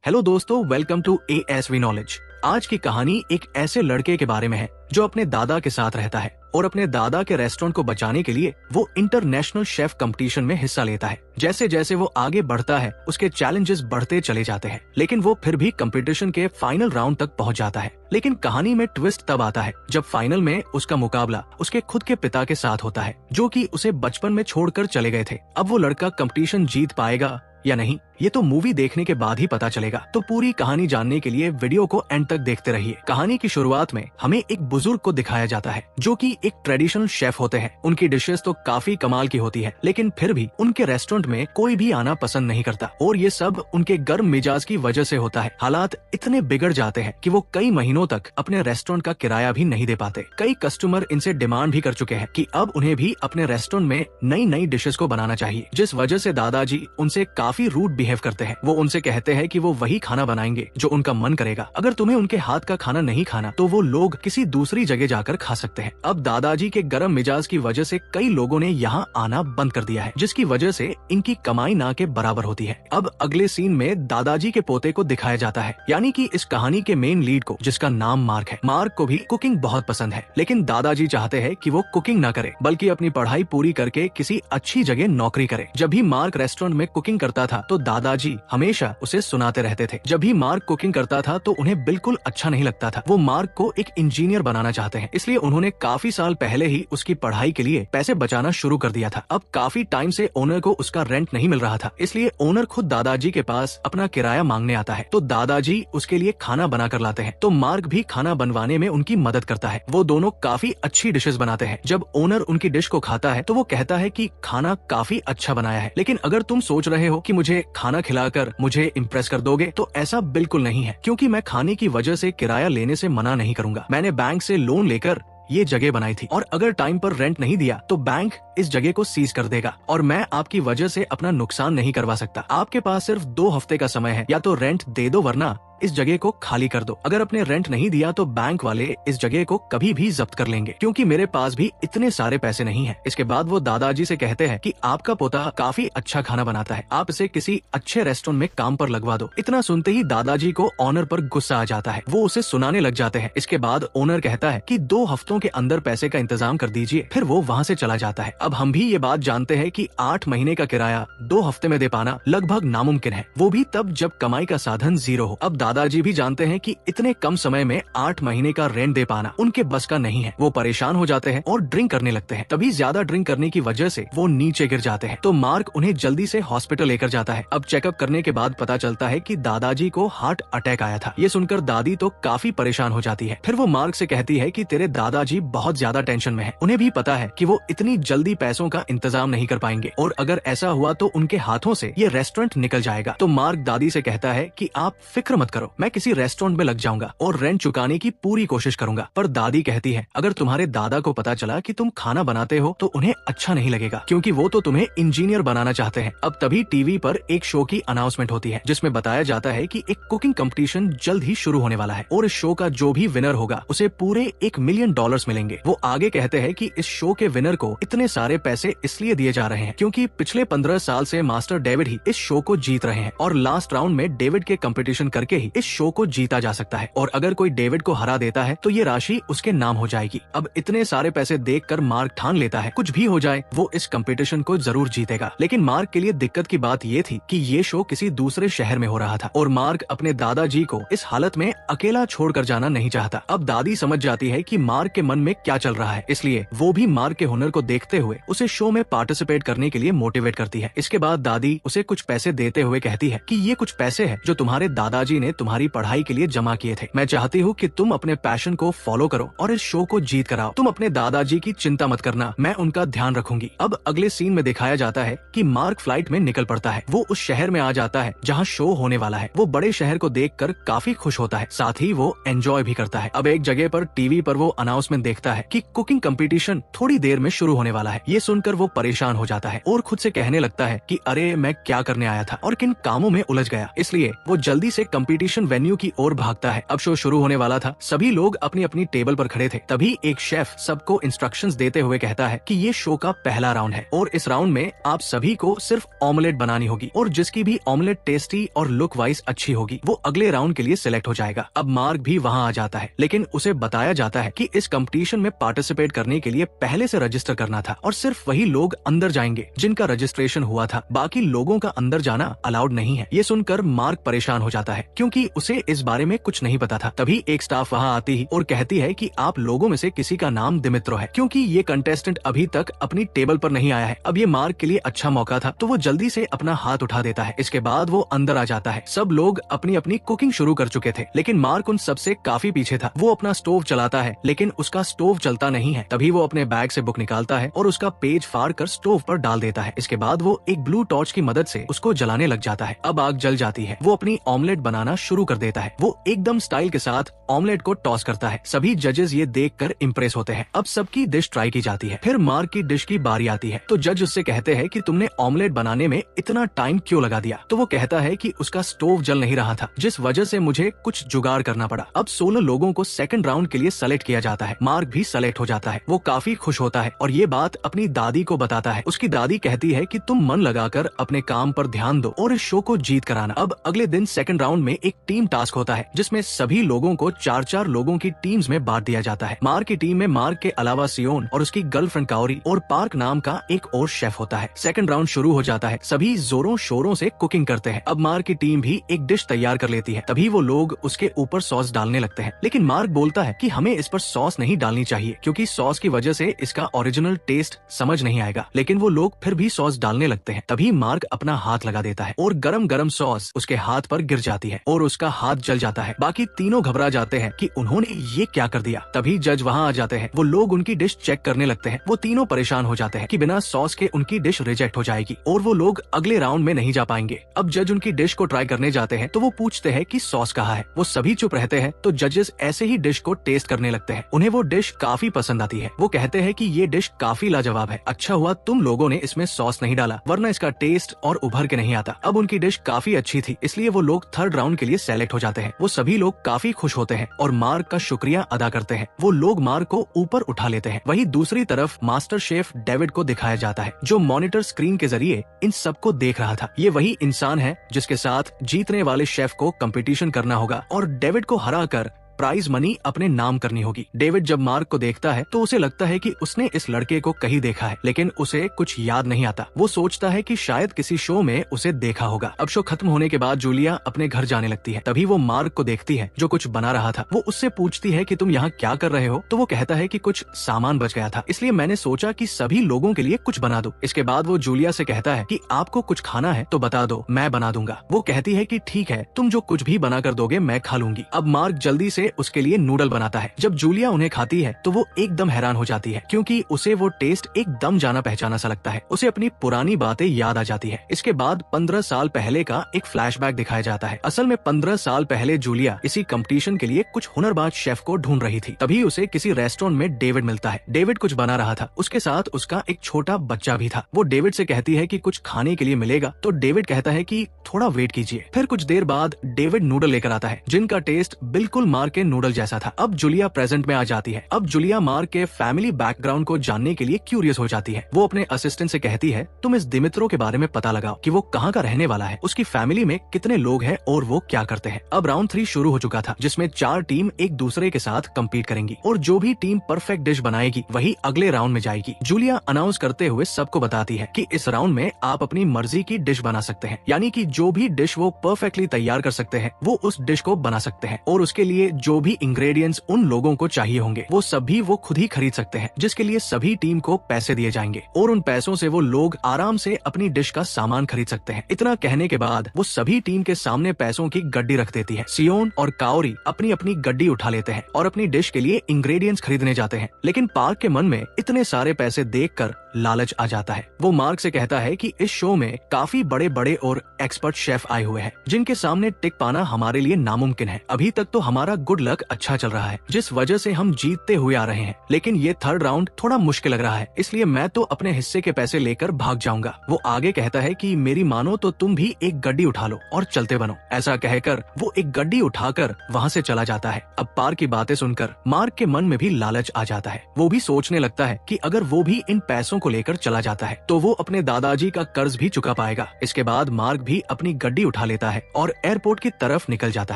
Hello दोस्तों, welcome to ASV knowledge. आज की कहानी एक ऐसे लड़के के बारे में है जो अपने दादा के साथ रहता है और अपने दादा के रेस्टोरेंट को बचाने के लिए वो इंटरनेशनल शेफ कंपटीशन में हिस्सा लेता है। जैसे जैसे वो आगे बढ़ता है उसके चैलेंजेस बढ़ते चले जाते हैं, लेकिन वो फिर भी कंपटीशन के फाइनल राउंड तक पहुंच जाता है। लेकिन कहानी में ट्विस्ट तब आता है जब फाइनल में उसका मुकाबला उसके खुद के पिता के साथ होता है, जो कि उसे बचपन में छोड़कर चले गए थे। अब वो लड़का कंपटीशन जीत पाएगा या नहीं, ये तो मूवी देखने के बाद ही पता चलेगा। तो पूरी कहानी जानने के लिए वीडियो को एंड तक देखते रहिए। कहानी की शुरुआत में हमें एक बुजुर्ग को दिखाया जाता है जो कि एक ट्रेडिशनल शेफ होते हैं। उनकी डिशेस तो काफी कमाल की होती है, लेकिन फिर भी उनके रेस्टोरेंट में कोई भी आना पसंद नहीं करता और ये सब उनके गर्म मिजाज की वजह से होता है। हालात इतने बिगड़ जाते हैं कि वो कई महीनों तक अपने रेस्टोरेंट का किराया भी नहीं दे पाते। कई कस्टमर इनसे डिमांड भी कर चुके हैं कि अब उन्हें भी अपने रेस्टोरेंट में नई नई डिशेस को बनाना चाहिए, जिस वजह से दादाजी उनसे काफी रूड बिहेव करते हैं। वो उनसे कहते हैं कि वो वही खाना बनाएंगे जो उनका मन करेगा। अगर तुम्हें उनके हाथ का खाना नहीं खाना तो वो लोग किसी दूसरी जगह जाकर खा सकते हैं। अब दादाजी के गर्म मिजाज की वजह से कई लोगों ने यहाँ आना बंद कर दिया है, जिसकी वजह से इनकी कमाई ना के बराबर होती है। अब अगले सीन में दादाजी के पोते को दिखाया जाता है, यानी कि इस कहानी के मेन लीड को, जिसका नाम मार्क है। मार्क को भी कुकिंग बहुत पसंद है, लेकिन दादाजी चाहते हैं कि वो कुकिंग न करे बल्कि अपनी पढ़ाई पूरी करके किसी अच्छी जगह नौकरी करे। जब भी मार्क रेस्टोरेंट में कुकिंग करता था तो दादाजी हमेशा उसे सुनाते रहते थे। जब भी मार्क कुकिंग करता था तो उन्हें बिल्कुल अच्छा नहीं लगता था। वो मार्क को एक इंजीनियर बनाना चाहते हैं, इसलिए उन्होंने काफी साल पहले ही उसकी पढ़ाई के लिए पैसे बचाना शुरू कर दिया था। अब काफी टाइम से ओनर को उसका रेंट नहीं मिल रहा था, इसलिए ओनर खुद दादाजी के पास अपना किराया मांगने आता है। तो दादाजी उसके लिए खाना बना कर लाते हैं, तो मार्क भी खाना बनवाने में उनकी मदद करता है। वो दोनों काफी अच्छी डिशेस बनाते हैं। जब ओनर उनकी डिश को खाता है तो वो कहता है कि खाना काफी अच्छा बनाया है, लेकिन अगर तुम सोच रहे हो कि मुझे खाना खिलाकर मुझे इम्प्रेस कर दोगे तो ऐसा बिल्कुल नहीं है, क्योंकि मैं खाने की वजह से किराया लेने से मना नहीं करूंगा। मैंने बैंक से लोन लेकर ये जगह बनाई थी और अगर टाइम पर रेंट नहीं दिया तो बैंक इस जगह को सीज कर देगा और मैं आपकी वजह से अपना नुकसान नहीं करवा सकता। आपके पास सिर्फ 2 हफ्ते का समय है, या तो रेंट दे दो वरना इस जगह को खाली कर दो। अगर अपने रेंट नहीं दिया तो बैंक वाले इस जगह को कभी भी जब्त कर लेंगे, क्योंकि मेरे पास भी इतने सारे पैसे नहीं है। इसके बाद वो दादाजी से कहते हैं कि आपका पोता काफी अच्छा खाना बनाता है, आप इसे किसी अच्छे रेस्टोरेंट में काम पर लगवा दो। इतना सुनते ही दादाजी को ओनर पर गुस्सा आ जाता है, वो उसे सुनाने लग जाते हैं। इसके बाद ओनर कहता है कि 2 हफ्तों के अंदर पैसे का इंतजाम कर दीजिए, फिर वो वहाँ से चला जाता है। अब हम भी ये बात जानते हैं कि 8 महीने का किराया 2 हफ्ते में दे पाना लगभग नामुमकिन है, वो भी तब जब कमाई का साधन 0 हो। अब दादाजी भी जानते हैं कि इतने कम समय में 8 महीने का रेंट दे पाना उनके बस का नहीं है। वो परेशान हो जाते हैं और ड्रिंक करने लगते हैं। तभी ज्यादा ड्रिंक करने की वजह से वो नीचे गिर जाते हैं, तो मार्क उन्हें जल्दी से हॉस्पिटल लेकर जाता है। अब चेकअप करने के बाद पता चलता है कि दादाजी को हार्ट अटैक आया था। ये सुनकर दादी तो काफी परेशान हो जाती है। फिर वो मार्क से कहती है कि तेरे दादाजी बहुत ज्यादा टेंशन में है। उन्हें भी पता है कि वो इतनी जल्दी पैसों का इंतजाम नहीं कर पाएंगे और अगर ऐसा हुआ तो उनके हाथों से ये रेस्टोरेंट निकल जाएगा। तो मार्क दादी से कहता है कि आप फिक्र मत करो, मैं किसी रेस्टोरेंट में लग जाऊंगा और रेंट चुकाने की पूरी कोशिश करूंगा। पर दादी कहती है अगर तुम्हारे दादा को पता चला कि तुम खाना बनाते हो तो उन्हें अच्छा नहीं लगेगा, क्योंकि वो तो तुम्हें इंजीनियर बनाना चाहते हैं। अब तभी टीवी पर एक शो की अनाउंसमेंट होती है, जिसमें बताया जाता है कि एक कुकिंग कंपटीशन जल्द ही शुरू होने वाला है और इस शो का जो भी विनर होगा उसे पूरे $1 मिलियन मिलेंगे। वो आगे कहते हैं कि इस शो के विनर को इतने सारे पैसे इसलिए दिए जा रहे हैं क्योंकि पिछले 15 साल से मास्टर डेविड ही इस शो को जीत रहे हैं और लास्ट राउंड में डेविड के कंपटीशन करके ही इस शो को जीता जा सकता है और अगर कोई डेविड को हरा देता है तो ये राशि उसके नाम हो जाएगी। अब इतने सारे पैसे देखकर मार्क ठान लेता है कुछ भी हो जाए वो इस कंपटीशन को जरूर जीतेगा। लेकिन मार्क के लिए दिक्कत की बात ये थी कि ये शो किसी दूसरे शहर में हो रहा था और मार्क अपने दादाजी को इस हालत में अकेला छोड़कर जाना नहीं चाहता। अब दादी समझ जाती है कि मार्क के मन में क्या चल रहा है, इसलिए वो भी मार्क के हुनर को देखते हुए उसे शो में पार्टिसिपेट करने के लिए मोटिवेट करती है। इसके बाद दादी उसे कुछ पैसे देते हुए कहती है कि ये कुछ पैसे हैं जो तुम्हारे दादाजी ने तुम्हारी पढ़ाई के लिए जमा किए थे। मैं चाहती हूँ कि तुम अपने पैशन को फॉलो करो और इस शो को जीत कर आओ। तुम अपने दादाजी की चिंता मत करना, मैं उनका ध्यान रखूंगी। अब अगले सीन में दिखाया जाता है कि मार्क फ्लाइट में निकल पड़ता है। वो उस शहर में आ जाता है जहाँ शो होने वाला है। वो बड़े शहर को देखकर काफी खुश होता है, साथ ही वो एंजॉय भी करता है। अब एक जगह पर टीवी पर वो अनाउंसमेंट देखता है कि कुकिंग कंपटीशन थोड़ी देर में शुरू होने वाला है। ये सुनकर वो परेशान हो जाता है और खुद से कहने लगता है कि अरे मैं क्या करने आया था और किन कामों में उलझ गया। इसलिए वो जल्दी से कंपटीशन कंपटीशन वेन्यू की ओर भागता है। अब शो शुरू होने वाला था। सभी लोग अपनी अपनी टेबल पर खड़े थे। तभी एक शेफ सबको इंस्ट्रक्शंस देते हुए कहता है कि ये शो का पहला राउंड है और इस राउंड में आप सभी को सिर्फ ऑमलेट बनानी होगी और जिसकी भी ऑमलेट टेस्टी और लुक वाइज अच्छी होगी वो अगले राउंड के लिए सिलेक्ट हो जाएगा। अब मार्क भी वहाँ आ जाता है, लेकिन उसे बताया जाता है कि इस कंपटीशन में पार्टिसिपेट करने के लिए पहले से रजिस्टर करना था और सिर्फ वही लोग अंदर जाएंगे जिनका रजिस्ट्रेशन हुआ था। बाकी लोगों का अंदर जाना अलाउड नहीं है। ये सुनकर मार्क परेशान हो जाता है क्योंकि उसे इस बारे में कुछ नहीं पता था। तभी एक स्टाफ वहाँ आती ही और कहती है कि आप लोगों में से किसी का नाम दिमित्रो है, क्योंकि ये कंटेस्टेंट अभी तक अपनी टेबल पर नहीं आया है। अब ये मार्क के लिए अच्छा मौका था तो वो जल्दी से अपना हाथ उठा देता है। इसके बाद वो अंदर आ जाता है। सब लोग अपनी अपनी कुकिंग शुरू कर चुके थे, लेकिन मार्क उन सबसे काफी पीछे था। वो अपना स्टोव चलाता है, लेकिन उसका स्टोव चलता नहीं है। तभी वो अपने बैग से बुक निकालता है और उसका पेज फाड़ कर स्टोव पर डाल देता है। इसके बाद वो एक ब्लू टॉर्च की मदद से उसको जलाने लग जाता है। अब आग जल जाती है। वो अपनी ऑमलेट बनाना शुरू कर देता है। वो एकदम स्टाइल के साथ ऑमलेट को टॉस करता है। सभी जजेस ये देखकर इम्प्रेस होते हैं। अब सबकी डिश ट्राई की जाती है। फिर मार्क की डिश की बारी आती है तो जज उससे कहते हैं कि तुमने ऑमलेट बनाने में इतना टाइम क्यों लगा दिया। तो वो कहता है कि उसका स्टोव जल नहीं रहा था, जिस वजह से मुझे कुछ जुगाड़ करना पड़ा। अब 16 लोगों को सेकंड राउंड के लिए सेलेक्ट किया जाता है। मार्क भी सेलेक्ट हो जाता है। वो काफी खुश होता है और ये बात अपनी दादी को बताता है। उसकी दादी कहती है कि तुम मन लगाकर अपने काम पर ध्यान दो और इस शो को जीत कर आना। अब अगले दिन सेकंड राउंड में एक टीम टास्क होता है जिसमें सभी लोगों को 4-4 लोगों की टीम्स में बांट दिया जाता है। मार्क की टीम में मार्क के अलावा सियोन और उसकी गर्लफ्रेंड काओरी और पार्क नाम का एक और शेफ होता है। सेकंड राउंड शुरू हो जाता है। सभी जोरों शोरों से कुकिंग करते हैं। अब मार्क की टीम भी एक डिश तैयार कर लेती है। तभी वो लोग उसके ऊपर सॉस डालने लगते हैं, लेकिन मार्क बोलता है कि हमें इस पर सॉस नहीं डालनी चाहिए क्योंकि सॉस की वजह से इसका ओरिजिनल टेस्ट समझ नहीं आएगा। लेकिन वो लोग फिर भी सॉस डालने लगते हैं। तभी मार्क अपना हाथ लगा देता है और गरम गरम सॉस उसके हाथ पर गिर जाती है और उसका हाथ जल जाता है। बाकी तीनों घबरा जाते हैं कि उन्होंने ये क्या कर दिया। तभी जज वहाँ आ जाते हैं। वो लोग उनकी डिश चेक करने लगते हैं। वो तीनों परेशान हो जाते हैं कि बिना सॉस के उनकी डिश रिजेक्ट हो जाएगी और वो लोग अगले राउंड में नहीं जा पाएंगे। अब जज उनकी डिश को ट्राई करने जाते हैं तो वो पूछते हैं कि सॉस कहाँ है। वो सभी चुप रहते हैं तो जजेस ऐसे ही डिश को टेस्ट करने लगते हैं। उन्हें वो डिश काफी पसंद आती है। वो कहते हैं कि ये डिश काफी लाजवाब है। अच्छा हुआ तुम लोगों ने इसमें सॉस नहीं डाला, वरना इसका टेस्ट और उभर के नहीं आता। अब उनकी डिश काफी अच्छी थी, इसलिए वो लोग थर्ड राउंड के लिए सेलेक्ट हो जाते हैं। वो सभी लोग काफी खुश होते हैं और मार्क का शुक्रिया अदा करते हैं। वो लोग मार्क को ऊपर उठा लेते हैं। वहीं दूसरी तरफ मास्टर शेफ डेविड को दिखाया जाता है, जो मॉनिटर स्क्रीन के जरिए इन सबको देख रहा था। ये वही इंसान है जिसके साथ जीतने वाले शेफ को कंपटीशन करना होगा और डेविड को हराकर प्राइज मनी अपने नाम करनी होगी। डेविड जब मार्क को देखता है तो उसे लगता है कि उसने इस लड़के को कहीं देखा है, लेकिन उसे कुछ याद नहीं आता। वो सोचता है कि शायद किसी शो में उसे देखा होगा। अब शो खत्म होने के बाद जूलिया अपने घर जाने लगती है। तभी वो मार्क को देखती है जो कुछ बना रहा था। वो उससे पूछती है कि तुम यहाँ क्या कर रहे हो। तो वो कहता है कि कुछ सामान बच गया था, इसलिए मैंने सोचा कि सभी लोगों के लिए कुछ बना दूं। इसके बाद वो जूलिया से कहता है कि आपको कुछ खाना है तो बता दो, मैं बना दूंगा। वो कहती है कि ठीक है, तुम जो कुछ भी बना कर दोगे मैं खा लूंगी। अब मार्क जल्दी से उसके लिए नूडल बनाता है। जब जूलिया उन्हें खाती है तो वो एकदम हैरान हो जाती है क्योंकि उसे वो टेस्ट एकदम जाना पहचाना सा लगता है। उसे अपनी पुरानी बातें याद आ जाती है। इसके बाद 15 साल पहले का एक फ्लैशबैक दिखाया जाता है। असल में 15 साल पहले जूलिया इसी कंपटीशन के लिए कुछ हुनरबाज शेफ को ढूंढ रही थी। तभी उसे किसी रेस्टोरेंट में डेविड मिलता है। डेविड कुछ बना रहा था, उसके साथ उसका एक छोटा बच्चा भी था। वो डेविड से कहती है कि कुछ खाने के लिए मिलेगा, तो डेविड कहता है कि थोड़ा वेट कीजिए। फिर कुछ देर बाद डेविड नूडल लेकर आता है जिनका टेस्ट बिल्कुल मार्क के नूडल जैसा था। अब जूलिया प्रेजेंट में आ जाती है। अब जूलिया मार्क के फैमिली बैकग्राउंड को जानने के लिए क्यूरियस हो जाती है। वो अपने असिस्टेंट से कहती है, तुम इस दिमित्रो के बारे में पता लगाओ कि वो कहाँ का रहने वाला है, उसकी फैमिली में कितने लोग हैं और वो क्या करते हैं। अब राउंड 3 शुरू हो चुका था जिसमें 4 टीम एक दूसरे के साथ कम्पीट करेंगी और जो भी टीम परफेक्ट डिश बनाएगी वही अगले राउंड में जाएगी। जूलिया अनाउंस करते हुए सबको बताती है कि इस राउंड में आप अपनी मर्जी की डिश बना सकते हैं, यानी कि जो भी डिश वो परफेक्टली तैयार कर सकते हैं वो उस डिश को बना सकते हैं और उसके लिए जो भी इंग्रेडिएंट्स उन लोगों को चाहिए होंगे वो सभी वो खुद ही खरीद सकते हैं, जिसके लिए सभी टीम को पैसे दिए जाएंगे और उन पैसों से वो लोग आराम से अपनी डिश का सामान खरीद सकते हैं। इतना कहने के बाद वो सभी टीम के सामने पैसों की गड्डी रख देती है। सियोन और काओरी अपनी अपनी गड्डी उठा लेते हैं और अपनी डिश के लिए इंग्रेडिएंट्स खरीदने जाते हैं, लेकिन पार्क के मन में इतने सारे पैसे देखकर लालच आ जाता है। वो मार्क से कहता है कि इस शो में काफी बड़े बड़े और एक्सपर्ट शेफ आए हुए हैं जिनके सामने टिक पाना हमारे लिए नामुमकिन है। अभी तक तो हमारा गुड लक अच्छा चल रहा है जिस वजह से हम जीतते हुए आ रहे हैं, लेकिन ये थर्ड राउंड थोड़ा मुश्किल लग रहा है, इसलिए मैं तो अपने हिस्से के पैसे लेकर भाग जाऊंगा। वो आगे कहता है कि मेरी मानो तो तुम भी एक गड्डी उठा लो और चलते बनो। ऐसा कहकर वो एक गड्डी उठाकर वहाँ से चला जाता है। अब पार्क की बातें सुनकर मार्क के मन में भी लालच आ जाता है। वो भी सोचने लगता है कि अगर वो भी इन पैसों को लेकर चला जाता है तो वो अपने दादाजी का कर्ज भी चुका पाएगा। इसके बाद मार्क भी अपनी गड्डी उठा लेता है और एयरपोर्ट की तरफ निकल जाता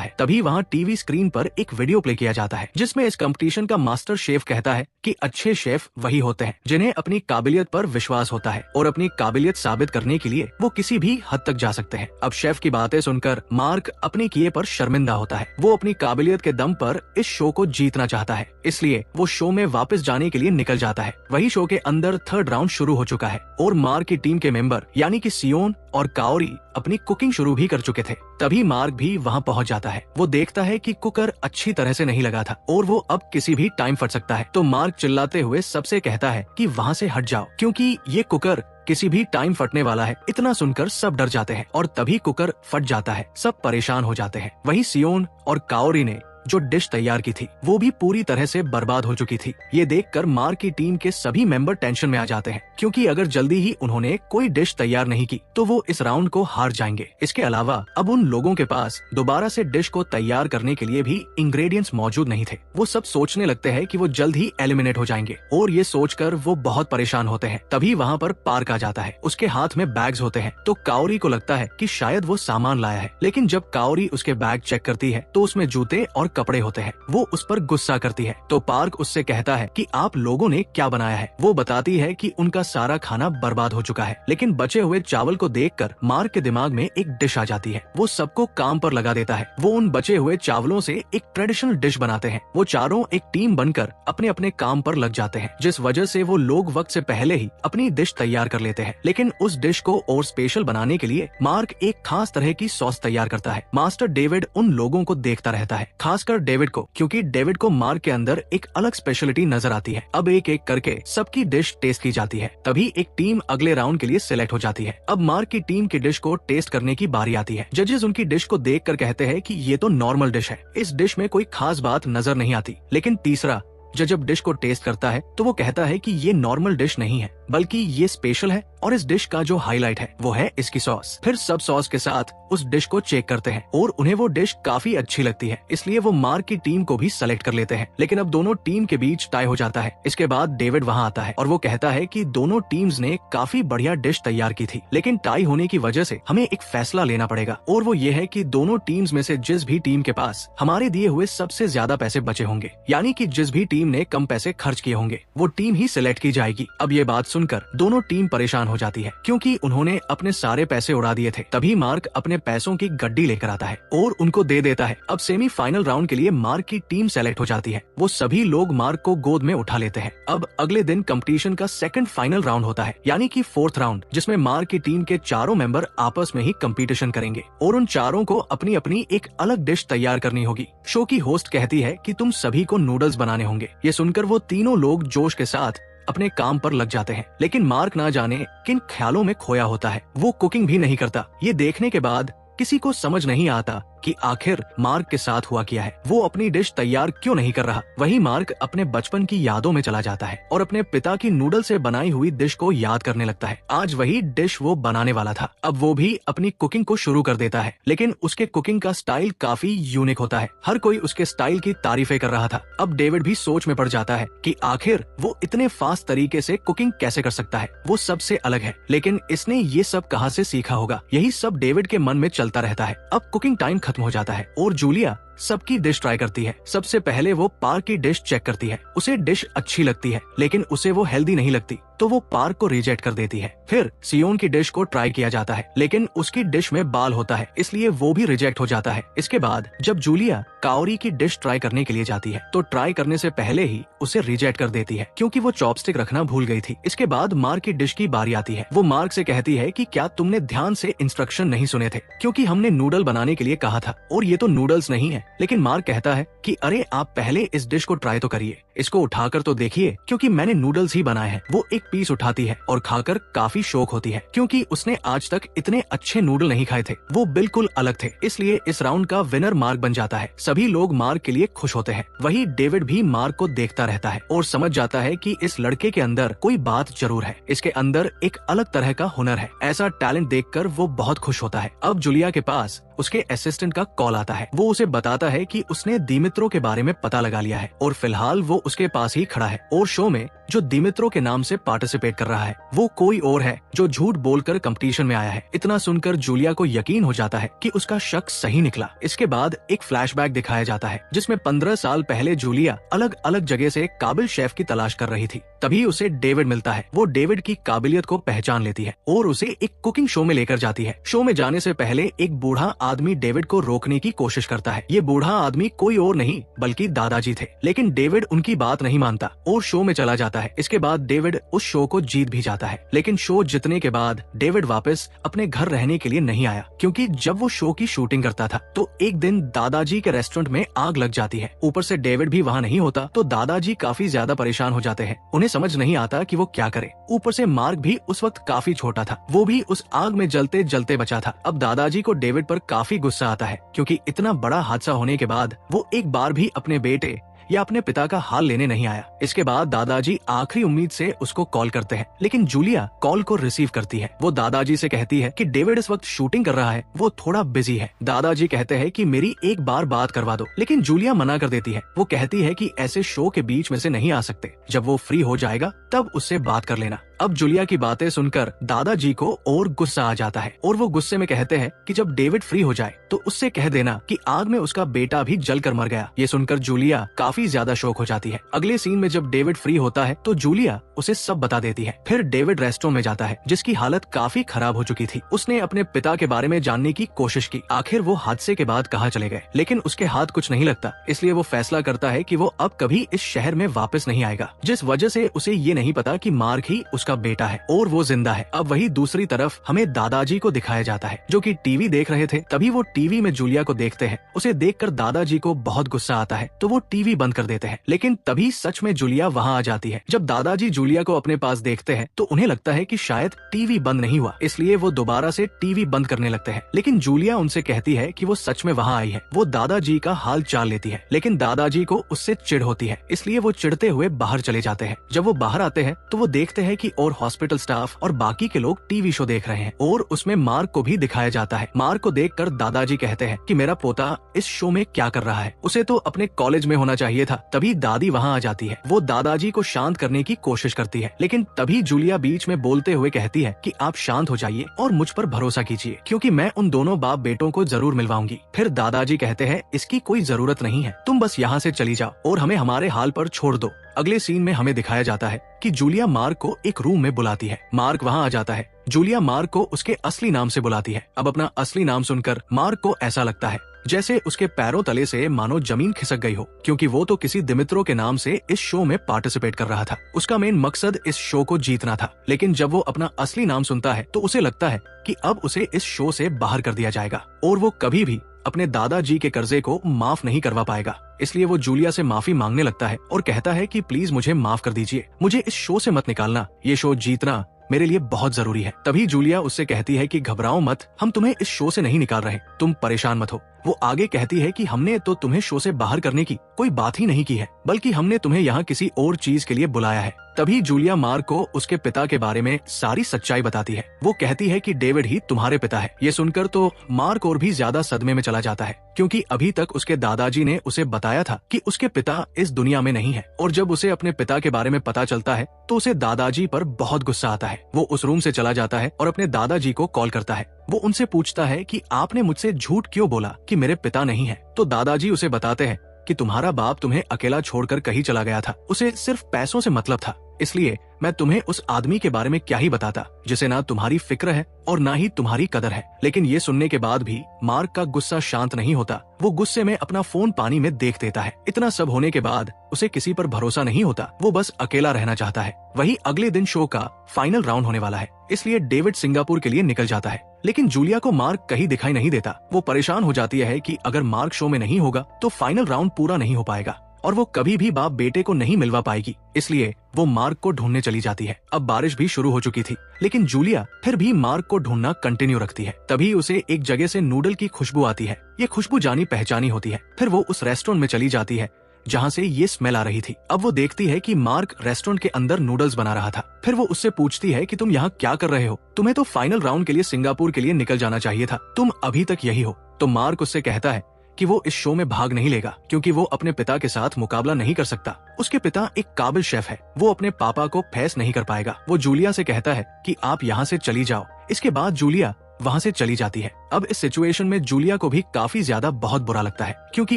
है। तभी वहाँ टीवी स्क्रीन पर एक वीडियो प्ले किया जाता है जिसमें इस कंपटीशन का मास्टर शेफ कहता है कि अच्छे शेफ वही होते हैं जिन्हें अपनी काबिलियत पर विश्वास होता है और अपनी काबिलियत साबित करने के लिए वो किसी भी हद तक जा सकते हैं। अब शेफ की बातें सुनकर मार्क अपने किए पर शर्मिंदा होता है। वो अपनी काबिलियत के दम पर इस शो को जीतना चाहता है, इसलिए वो शो में वापस जाने के लिए निकल जाता है। वही शो के अंदर थर्ड राउंड शुरू हो चुका है और मार्क की टीम के मेंबर यानी कि सियोन और काओरी अपनी कुकिंग शुरू भी कर चुके थे। तभी मार्क भी वहाँ पहुँच जाता है। वो देखता है कि कुकर अच्छी तरह से नहीं लगा था और वो अब किसी भी टाइम फट सकता है। तो मार्क चिल्लाते हुए सबसे कहता है कि वहाँ से हट जाओ क्योंकि ये कुकर किसी भी टाइम फटने वाला है। इतना सुनकर सब डर जाते हैं और तभी कुकर फट जाता है। सब परेशान हो जाते हैं। वहीं सियोन और काओरी ने जो डिश तैयार की थी वो भी पूरी तरह से बर्बाद हो चुकी थी। ये देखकर मार्क की टीम के सभी मेंबर टेंशन में आ जाते हैं क्योंकि अगर जल्दी ही उन्होंने कोई डिश तैयार नहीं की तो वो इस राउंड को हार जाएंगे। इसके अलावा अब उन लोगों के पास दोबारा से डिश को तैयार करने के लिए भी इंग्रेडिएंट्स मौजूद नहीं थे। वो सब सोचने लगते हैं कि वो जल्द ही एलिमिनेट हो जाएंगे और ये सोचकर वो बहुत परेशान होते हैं। तभी वहाँ पर पार्क आ जाता है। उसके हाथ में बैग्स होते हैं तो काओरी को लगता है कि शायद वो सामान लाया है, लेकिन जब काओरी उसके बैग चेक करती है तो उसमें जूते और कपड़े होते हैं। वो उस पर गुस्सा करती है तो पार्क उससे कहता है कि आप लोगों ने क्या बनाया है। वो बताती है कि उनका सारा खाना बर्बाद हो चुका है, लेकिन बचे हुए चावल को देखकर मार्क के दिमाग में एक डिश आ जाती है। वो सबको काम पर लगा देता है। वो उन बचे हुए चावलों से एक ट्रेडिशनल डिश बनाते हैं। वो चारों एक टीम बनकर अपने अपने काम पर लग जाते हैं, जिस वजह से वो लोग वक्त से पहले ही अपनी डिश तैयार कर लेते हैं। लेकिन उस डिश को और स्पेशल बनाने के लिए मार्क एक खास तरह की सॉस तैयार करता है। मास्टर डेविड उन लोगों को देखता रहता है, खासकर डेविड को, क्योंकि डेविड को मार्क के अंदर एक अलग स्पेशलिटी नजर आती है। अब एक एक करके सबकी डिश टेस्ट की जाती है। तभी एक टीम अगले राउंड के लिए सिलेक्ट हो जाती है। अब मार्क की टीम की डिश को टेस्ट करने की बारी आती है। जजेस उनकी डिश को देखकर कहते हैं कि ये तो नॉर्मल डिश है, इस डिश में कोई खास बात नजर नहीं आती। लेकिन तीसरा जब डिश को टेस्ट करता है तो वो कहता है कि ये नॉर्मल डिश नहीं है, बल्कि ये स्पेशल है और इस डिश का जो हाईलाइट है वो है इसकी सॉस। फिर सब सॉस के साथ उस डिश को चेक करते हैं और उन्हें वो डिश काफी अच्छी लगती है, इसलिए वो मार्क की टीम को भी सेलेक्ट कर लेते हैं। लेकिन अब दोनों टीम के बीच टाई हो जाता है। इसके बाद डेविड वहाँ आता है और वो कहता है कि दोनों टीम्स ने काफी बढ़िया डिश तैयार की थी, लेकिन टाई होने की वजह से हमें एक फैसला लेना पड़ेगा और वो ये है कि दोनों टीम्स में से जिस भी टीम के पास हमारे दिए हुए सबसे ज्यादा पैसे बचे होंगे, यानी कि जिस भी टीम ने कम पैसे खर्च किए होंगे, वो टीम ही सिलेक्ट की जाएगी। अब ये बात सुनकर दोनों टीम परेशान हो जाती है क्योंकि उन्होंने अपने सारे पैसे उड़ा दिए थे। तभी मार्क अपने पैसों की गड्डी लेकर आता है और उनको दे देता है। अब सेमीफाइनल राउंड के लिए मार्क की टीम सेलेक्ट हो जाती है। वो सभी लोग मार्क को गोद में उठा लेते हैं। अब अगले दिन कंपटीशन का सेकंड फाइनल राउंड होता है, यानी कि फोर्थ राउंड, जिसमें मार्क की टीम के चारों मेंबर आपस में ही कंपटीशन करेंगे और उन चारों को अपनी अपनी एक अलग डिश तैयार करनी होगी। शो की होस्ट कहती है कि तुम सभी को नूडल्स बनाने होंगे। ये सुनकर वो तीनों लोग जोश के साथ अपने काम पर लग जाते हैं, लेकिन मार्क ना जाने किन ख्यालों में खोया होता है। वो कुकिंग भी नहीं करता। ये देखने के बाद किसी को समझ नहीं आता कि आखिर मार्क के साथ हुआ क्या है। वो अपनी डिश तैयार क्यों नहीं कर रहा। वही मार्क अपने बचपन की यादों में चला जाता है और अपने पिता की नूडल से बनाई हुई डिश को याद करने लगता है। आज वही डिश वो बनाने वाला था। अब वो भी अपनी कुकिंग को शुरू कर देता है, लेकिन उसके कुकिंग का स्टाइल काफी यूनिक होता है। हर कोई उसके स्टाइल की तारीफें कर रहा था। अब डेविड भी सोच में पड़ जाता है कि आखिर वो इतने फास्ट तरीके से कुकिंग कैसे कर सकता है। वो सबसे अलग है, लेकिन इसने ये सब कहाँ से सीखा होगा। यही सब डेविड के मन में चलता रहता है। अब कुकिंग टाइम खत्म हो जाता है और जूलिया सबकी डिश ट्राई करती है। सबसे पहले वो पार्क की डिश चेक करती है। उसे डिश अच्छी लगती है, लेकिन उसे वो हेल्दी नहीं लगती, तो वो पार्क को रिजेक्ट कर देती है। फिर सियोन की डिश को ट्राई किया जाता है, लेकिन उसकी डिश में बाल होता है, इसलिए वो भी रिजेक्ट हो जाता है। इसके बाद जब जूलिया काओरी की डिश ट्राई करने के लिए जाती है, तो ट्राई करने से पहले ही उसे रिजेक्ट कर देती है, क्योंकि वो चॉपस्टिक रखना भूल गई थी। इसके बाद मार्क की डिश की बारी आती है। वो मार्क से कहती है कि क्या तुमने ध्यान से इंस्ट्रक्शन नहीं सुने थे, क्योंकि हमने नूडल बनाने के लिए कहा था और ये तो नूडल्स नहीं है लेकिन मार्क कहता है कि अरे आप पहले इस डिश को ट्राई तो करिए, इसको उठाकर तो देखिए क्योंकि मैंने नूडल्स ही बनाए हैं। वो एक पीस उठाती है और खाकर काफी शौक होती है क्योंकि उसने आज तक इतने अच्छे नूडल नहीं खाए थे, वो बिल्कुल अलग थे। इसलिए इस राउंड का विनर मार्क बन जाता है। सभी लोग मार्क के लिए खुश होते हैं। वही डेविड भी मार्क को देखता रहता है और समझ जाता है कि इस लड़के के अंदर कोई बात जरूर है, इसके अंदर एक अलग तरह का हुनर है। ऐसा टैलेंट देखकर वो बहुत खुश होता है। अब जूलिया के पास उसके असिस्टेंट का कॉल आता है। वो उसे बताता है कि उसने दिमित्रो के बारे में पता लगा लिया है और फिलहाल वो उसके पास ही खड़ा है और शो में जो दिमित्रो के नाम से पार्टिसिपेट कर रहा है वो कोई और है जो झूठ बोलकर कंपटीशन में आया है। इतना सुनकर जूलिया को यकीन हो जाता है कि उसका शक सही निकला। इसके बाद एक फ्लैशबैक दिखाया जाता है जिसमें 15 साल पहले जूलिया अलग अलग जगह से काबिल शेफ की तलाश कर रही थी। तभी उसे डेविड मिलता है। वो डेविड की काबिलियत को पहचान लेती है और उसे एक कुकिंग शो में लेकर जाती है। शो में जाने से पहले एक बूढ़ा आदमी डेविड को रोकने की कोशिश करता है। ये बूढ़ा आदमी कोई और नहीं बल्कि दादाजी थे, लेकिन डेविड उनकी बात नहीं मानता और शो में चला जाता है। इसके बाद डेविड उस शो को जीत भी जाता है, लेकिन शो जीतने के बाद डेविड वापस अपने घर रहने के लिए नहीं आया क्योंकि जब वो शो की शूटिंग करता था तो एक दिन दादाजी के रेस्टोरेंट में आग लग जाती है। ऊपर से डेविड भी वहाँ नहीं होता तो दादाजी काफी ज्यादा परेशान हो जाते हैं। उन्हें समझ नहीं आता कि वो क्या करे। ऊपर से मार्क भी उस वक्त काफी छोटा था, वो भी उस आग में जलते जलते बचा था। अब दादाजी को डेविड पर काफी गुस्सा आता है क्योंकि इतना बड़ा हादसा होने के बाद वो एक बार भी अपने बेटे या अपने पिता का हाल लेने नहीं आया। इसके बाद दादाजी आखिरी उम्मीद से उसको कॉल करते हैं, लेकिन जूलिया कॉल को रिसीव करती है। वो दादाजी से कहती है कि डेविड इस वक्त शूटिंग कर रहा है, वो थोड़ा बिजी है। दादाजी कहते हैं कि मेरी एक बार बात करवा दो, लेकिन जूलिया मना कर देती है। वो कहती है कि ऐसे शो के बीच में से नहीं आ सकते, जब वो फ्री हो जाएगा तब उससे बात कर लेना। अब जूलिया की बातें सुनकर दादाजी को और गुस्सा आ जाता है और वो गुस्से में कहते हैं कि जब डेविड फ्री हो जाए तो उससे कह देना कि आग में उसका बेटा भी जलकर मर गया। ये सुनकर जूलिया काफी ज्यादा शॉक हो जाती है। अगले सीन में जब डेविड फ्री होता है तो जूलिया उसे सब बता देती है। फिर डेविड रेस्टोरेंट में जाता है जिसकी हालत काफी खराब हो चुकी थी। उसने अपने पिता के बारे में जानने की कोशिश की। आखिर वो हादसे के बाद कहाँ चले गए, लेकिन उसके हाथ कुछ नहीं लगता। इसलिए वो फैसला करता है कि वो अब कभी इस शहर में वापस नहीं आएगा, जिस वजह से उसे ये नहीं पता कि मार्क ही उसका बेटा है और वो जिंदा है। अब वही दूसरी तरफ हमें दादाजी को दिखाया जाता है जो कि टीवी देख रहे थे। तभी वो टीवी में जूलिया को देखते हैं। उसे देखकर दादाजी को बहुत गुस्सा आता है तो वो टीवी बंद कर देते हैं, लेकिन तभी सच में जूलिया वहाँ आ जाती है। जब दादाजी जूलिया को अपने पास देखते हैं तो उन्हें लगता है कि शायद टीवी बंद नहीं हुआ, इसलिए वो दोबारा से टीवी बंद करने लगते हैं। लेकिन जूलिया उनसे कहती है कि वो सच में वहाँ आई है। वो दादाजी का हाल चाल लेती है, लेकिन दादाजी को उससे चिढ़ होती है, इसलिए वो चिढ़ते हुए बाहर चले जाते हैं। जब वो बाहर आते हैं तो वो देखते हैं कि और हॉस्पिटल स्टाफ और बाकी के लोग टीवी शो देख रहे हैं और उसमें मार्क को भी दिखाया जाता है। मार्क को देखकर दादाजी कहते हैं कि मेरा पोता इस शो में क्या कर रहा है, उसे तो अपने कॉलेज में होना चाहिए था। तभी दादी वहाँ आ जाती है। वो दादाजी को शांत करने की कोशिश करती है, लेकिन तभी जूलिया बीच में बोलते हुए कहती है कि आप शांत हो जाइए और मुझ पर भरोसा कीजिए क्योंकि मैं उन दोनों बाप बेटों को जरूर मिलवाऊंगी। फिर दादाजी कहते हैं इसकी कोई जरूरत नहीं है, तुम बस यहाँ से चली जाओ और हमें हमारे हाल पर छोड़ दो। अगले सीन में हमें दिखाया जाता है कि जूलिया मार्क को एक रूम में बुलाती है। मार्क वहाँ आ जाता है। जूलिया मार्क को उसके असली नाम से बुलाती है। अब अपना असली नाम सुनकर मार्क को ऐसा लगता है जैसे उसके पैरों तले से मानो जमीन खिसक गई हो, क्योंकि वो तो किसी दिमित्रो के नाम से इस शो में पार्टिसिपेट कर रहा था। उसका मेन मकसद इस शो को जीतना था, लेकिन जब वो अपना असली नाम सुनता है तो उसे लगता है कि अब उसे इस शो से बाहर कर दिया जाएगा और वो कभी भी अपने दादाजी के कर्जे को माफ नहीं करवा पाएगा। इसलिए वो जूलिया से माफी मांगने लगता है और कहता है कि प्लीज मुझे माफ कर दीजिए, मुझे इस शो से मत निकालना, ये शो जीतना मेरे लिए बहुत जरूरी है। तभी जूलिया उससे कहती है कि घबराओ मत, हम तुम्हें इस शो से नहीं निकाल रहे, तुम परेशान मत हो। वो आगे कहती है कि हमने तो तुम्हें शो से बाहर करने की कोई बात ही नहीं की है, बल्कि हमने तुम्हें यहाँ किसी और चीज के लिए बुलाया है। तभी जूलिया मार्क को उसके पिता के बारे में सारी सच्चाई बताती है। वो कहती है कि डेविड ही तुम्हारे पिता है। ये सुनकर तो मार्क और भी ज्यादा सदमे में चला जाता है, क्योंकि अभी तक उसके दादाजी ने उसे बताया था कि उसके पिता इस दुनिया में नहीं है, और जब उसे अपने पिता के बारे में पता चलता है तो उसे दादाजी पर बहुत गुस्सा आता है। वो उस रूम से चला जाता है और अपने दादाजी को कॉल करता है। वो उनसे पूछता है कि आपने मुझसे झूठ क्यों बोला कि मेरे पिता नहीं है। तो दादाजी उसे बताते हैं कि तुम्हारा बाप तुम्हें अकेला छोड़कर कहीं चला गया था, उसे सिर्फ पैसों से मतलब था, इसलिए मैं तुम्हें उस आदमी के बारे में क्या ही बताता जिसे ना तुम्हारी फिक्र है और ना ही तुम्हारी कदर है। लेकिन ये सुनने के बाद भी मार्क का गुस्सा शांत नहीं होता। वो गुस्से में अपना फोन पानी में देख देता है। इतना सब होने के बाद उसे किसी पर भरोसा नहीं होता, वो बस अकेला रहना चाहता है। वही अगले दिन शो का फाइनल राउंड होने वाला है, इसलिए डेविड सिंगापुर के लिए निकल जाता है। लेकिन जूलिया को मार्क कहीं दिखाई नहीं देता। वो परेशान हो जाती है कि अगर मार्क शो में नहीं होगा तो फाइनल राउंड पूरा नहीं हो पाएगा और वो कभी भी बाप बेटे को नहीं मिलवा पाएगी। इसलिए वो मार्क को ढूंढने चली जाती है। अब बारिश भी शुरू हो चुकी थी, लेकिन जूलिया फिर भी मार्क को ढूंढना कंटिन्यू रखती है। तभी उसे एक जगह से नूडल की खुशबू आती है। ये खुशबू जानी पहचानी होती है। फिर वो उस रेस्टोरेंट में चली जाती है जहाँ से ये स्मेल आ रही थी। अब वो देखती है कि मार्क रेस्टोरेंट के अंदर नूडल्स बना रहा था। फिर वो उससे पूछती है कि तुम यहाँ क्या कर रहे हो? तुम्हें तो फाइनल राउंड के लिए सिंगापुर के लिए निकल जाना चाहिए था, तुम अभी तक यही हो। तो मार्क उससे कहता है कि वो इस शो में भाग नहीं लेगा क्योंकि वो अपने पिता के साथ मुकाबला नहीं कर सकता। उसके पिता एक काबिल शेफ है, वो अपने पापा को फेस नहीं कर पाएगा। वो जूलिया से कहता है कि आप यहाँ से चली जाओ। इसके बाद जूलिया वहाँ से चली जाती है। अब इस सिचुएशन में जूलिया को भी काफी ज्यादा बहुत बुरा लगता है क्योंकि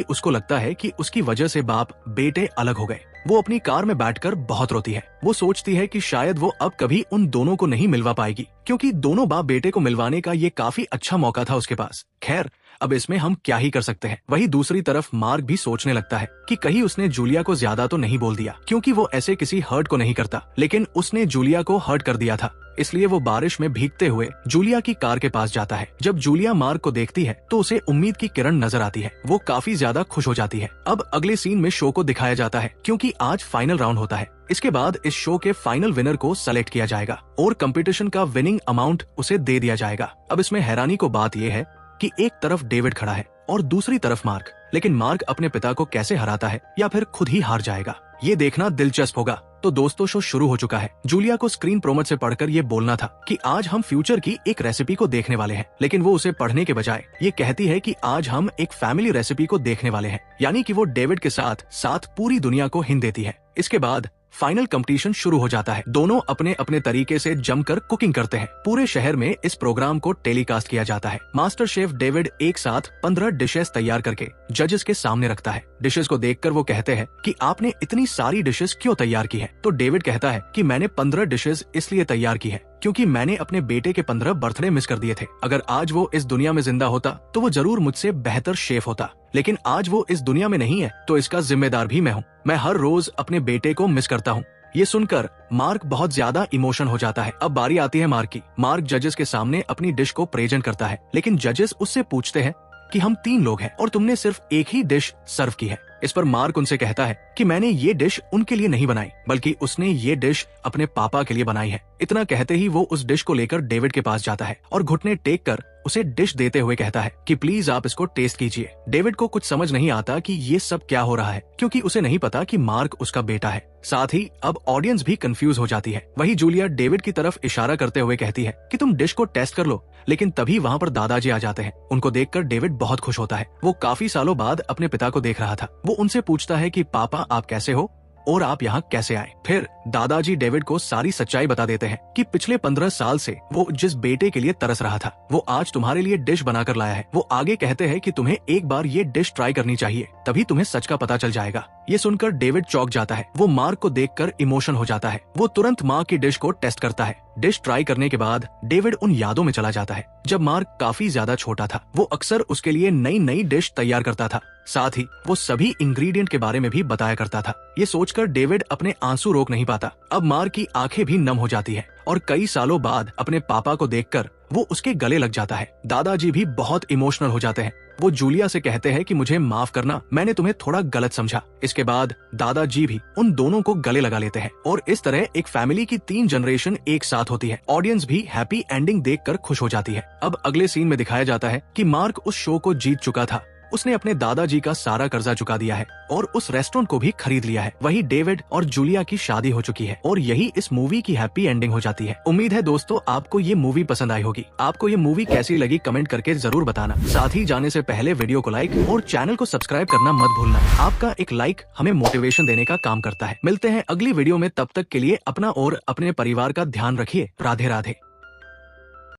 उसको लगता है कि उसकी वजह से बाप बेटे अलग हो गए। वो अपनी कार में बैठकर बहुत रोती है। वो सोचती है कि शायद वो अब कभी उन दोनों को नहीं मिलवा पाएगी क्योंकि दोनों बाप बेटे को मिलवाने का ये काफी अच्छा मौका था उसके पास। खैर, अब इसमें हम क्या ही कर सकते हैं। वही दूसरी तरफ मार्क भी सोचने लगता है कि कहीं उसने जूलिया को ज्यादा तो नहीं बोल दिया क्योंकि वो ऐसे किसी हर्ट को नहीं करता, लेकिन उसने जूलिया को हर्ट कर दिया था। इसलिए वो बारिश में भीगते हुए जूलिया की कार के पास जाता है। जब जूलिया मार्क को देखती है तो उसे उम्मीद की किरण नजर आती है। वो काफी ज्यादा खुश हो जाती है। अब अगले सीन में शो को दिखाया जाता है क्योंकि आज फाइनल राउंड होता है। इसके बाद इस शो के फाइनल विनर को सेलेक्ट किया जाएगा और कंपटीशन का विनिंग अमाउंट उसे दे दिया जाएगा। अब इसमें हैरानी को बात यह है कि एक तरफ डेविड खड़ा है और दूसरी तरफ मार्क, लेकिन मार्क अपने पिता को कैसे हराता है या फिर खुद ही हार जाएगा, ये देखना दिलचस्प होगा। तो दोस्तों, शो शुरू हो चुका है। जूलिया को स्क्रीन प्रोमोट से पढ़कर ये बोलना था कि आज हम फ्यूचर की एक रेसिपी को देखने वाले हैं, लेकिन वो उसे पढ़ने के बजाय ये कहती है कि आज हम एक फैमिली रेसिपी को देखने वाले हैं, यानी कि वो डेविड के साथ पूरी दुनिया को हिंट देती है। इसके बाद फाइनल कंपटीशन शुरू हो जाता है। दोनों अपने अपने तरीके से जमकर कुकिंग करते हैं। पूरे शहर में इस प्रोग्राम को टेलीकास्ट किया जाता है। मास्टर शेफ डेविड एक साथ 15 डिशेस तैयार करके जजेस के सामने रखता है। डिशेस को देखकर वो कहते हैं कि आपने इतनी सारी डिशेस क्यों तैयार की है? तो डेविड कहता है कि मैंने 15 डिशेस इसलिए तैयार की है क्योंकि मैंने अपने बेटे के 15 बर्थडे मिस कर दिए थे। अगर आज वो इस दुनिया में जिंदा होता तो वो जरूर मुझसे बेहतर शेफ होता, लेकिन आज वो इस दुनिया में नहीं है तो इसका जिम्मेदार भी मैं हूँ। मैं हर रोज अपने बेटे को मिस करता हूँ। ये सुनकर मार्क बहुत ज्यादा इमोशन हो जाता है। अब बारी आती है मार्क की। मार्क जजेस के सामने अपनी डिश को प्रेजेंट करता है, लेकिन जजेस उससे पूछते हैं कि हम 3 लोग हैं और तुमने सिर्फ एक ही डिश सर्व की है। इस पर मार्क उनसे कहता है कि मैंने ये डिश उनके लिए नहीं बनाई, बल्कि उसने ये डिश अपने पापा के लिए बनाई है। इतना कहते ही वो उस डिश को लेकर डेविड के पास जाता है और घुटने टेक कर उसे डिश देते हुए कहता है कि प्लीज आप इसको टेस्ट कीजिए। डेविड को कुछ समझ नहीं आता कि ये सब क्या हो रहा है क्योंकि उसे नहीं पता कि मार्क उसका बेटा है। साथ ही अब ऑडियंस भी कंफ्यूज हो जाती है। वही जूलिया डेविड की तरफ इशारा करते हुए कहती है कि तुम डिश को टेस्ट कर लो, लेकिन तभी वहाँ पर दादाजी आ जाते हैं। उनको देखकर डेविड बहुत खुश होता है। वो काफी सालों बाद अपने पिता को देख रहा था। वो उनसे पूछता है कि पापा आप कैसे हो और आप यहाँ कैसे आए? फिर दादाजी डेविड को सारी सच्चाई बता देते हैं कि पिछले 15 साल से वो जिस बेटे के लिए तरस रहा था वो आज तुम्हारे लिए डिश बनाकर लाया है। वो आगे कहते हैं कि तुम्हें एक बार ये डिश ट्राई करनी चाहिए, तभी तुम्हें सच का पता चल जाएगा। ये सुनकर डेविड चौंक जाता है। वो मार्क को देखकर इमोशन हो जाता है। वो तुरंत माँ की डिश को टेस्ट करता है। डिश ट्राई करने के बाद डेविड उन यादों में चला जाता है जब मार्क काफी ज्यादा छोटा था। वो अक्सर उसके लिए नई नई डिश तैयार करता था, साथ ही वो सभी इंग्रेडिएंट के बारे में भी बताया करता था। ये सोचकर डेविड अपने आंसू रोक नहीं पाता। अब मार्क की आंखें भी नम हो जाती है और कई सालों बाद अपने पापा को देखकर वो उसके गले लग जाता है। दादाजी भी बहुत इमोशनल हो जाते हैं। वो जूलिया से कहते हैं कि मुझे माफ करना, मैंने तुम्हें थोड़ा गलत समझा। इसके बाद दादाजी भी उन दोनों को गले लगा लेते हैं और इस तरह एक फैमिली की 3 जनरेशन एक साथ होती है। ऑडियंस भी हैप्पी एंडिंग देखकर खुश हो जाती है। अब अगले सीन में दिखाया जाता है कि मार्क उस शो को जीत चुका था। उसने अपने दादाजी का सारा कर्जा चुका दिया है और उस रेस्टोरेंट को भी खरीद लिया है। वही डेविड और जूलिया की शादी हो चुकी है और यही इस मूवी की हैप्पी एंडिंग हो जाती है। उम्मीद है दोस्तों आपको ये मूवी पसंद आई होगी। आपको ये मूवी कैसी लगी कमेंट करके जरूर बताना। साथ ही जाने से पहले वीडियो को लाइक और चैनल को सब्सक्राइब करना मत भूलना। आपका एक लाइक हमें मोटिवेशन देने का काम करता है। मिलते हैं अगली वीडियो में, तब तक के लिए अपना और अपने परिवार का ध्यान रखिए। राधे राधे।